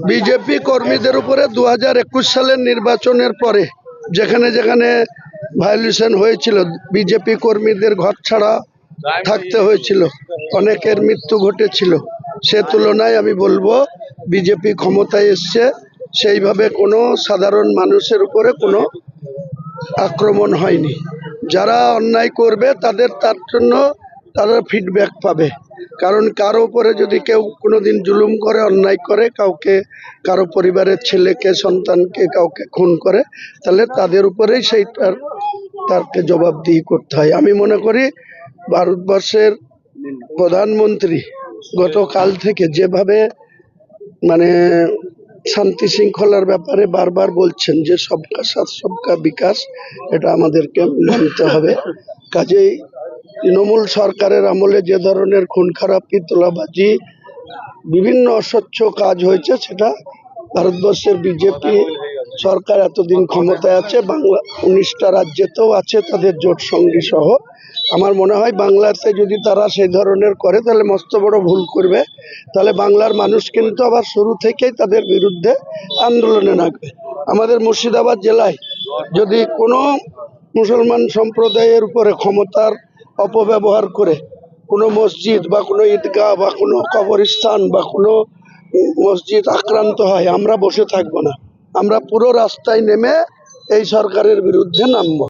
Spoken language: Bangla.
বিজেপি কর্মীদের উপরে 2021 সালের নির্বাচনের পরে যেখানে যেখানে ভায়োলেশন হয়েছিল, বিজেপি কর্মীদের ঘর ছাড়া থাকতে হয়েছিল, অনেকের মৃত্যু ঘটেছিল, সে তুলনায় আমি বলবো বিজেপি ক্ষমতায় এসছে, সেইভাবে কোনো সাধারণ মানুষের উপরে কোনো আক্রমণ হয়নি। যারা অন্যায় করবে তার জন্য তারা ফিডব্যাক পাবে। কারণ কারো উপরে যদি কেউ কোনোদিন জুলুম করে, অন্যায় করে, কাউকে কারো পরিবারের ছেলেকে সন্তানকে কাউকে খুন করে, তাহলে তাদের উপরেই তাকে জবাবদিহি করতে হয়। আমি মনে করি ভারতবর্ষের প্রধানমন্ত্রী গতকাল থেকে যেভাবে শান্তি শৃঙ্খলার ব্যাপারে বারবার বলছেন যে সবকা সাথ সবকা বিকাশ, এটা আমাদেরকে মানতে হবে। কাজেই তৃণমূল সরকারের আমলে যে ধরনের খুন খারাপি, তোলাবাজি, বিভিন্ন অস্বচ্ছ কাজ হয়েছে, সেটা ভারতবর্ষের বিজেপি সরকার এতদিন ক্ষমতায় আছে, বাংলা 19টা রাজ্যেতেও আছে তাদের জোট সঙ্গী সহ। আমার মনে হয় বাংলাতে যদি তারা সেই ধরনের করে তাহলে মস্ত বড় ভুল করবে। তাহলে বাংলার মানুষ কিন্তু আবার শুরু থেকেই তাদের বিরুদ্ধে আন্দোলনে নামবে। আমাদের মুর্শিদাবাদ জেলায় যদি কোনো মুসলমান সম্প্রদায়ের উপরে ক্ষমতার অপব্যবহার করে কোনো মসজিদ বা কোনো ঈদগাহ বা কোনো কবরস্থান বা কোনো মসজিদ আক্রান্ত হয়, আমরা বসে থাকবো না, আমরা পুরো রাস্তায় নেমে এই সরকারের বিরুদ্ধে নামবো।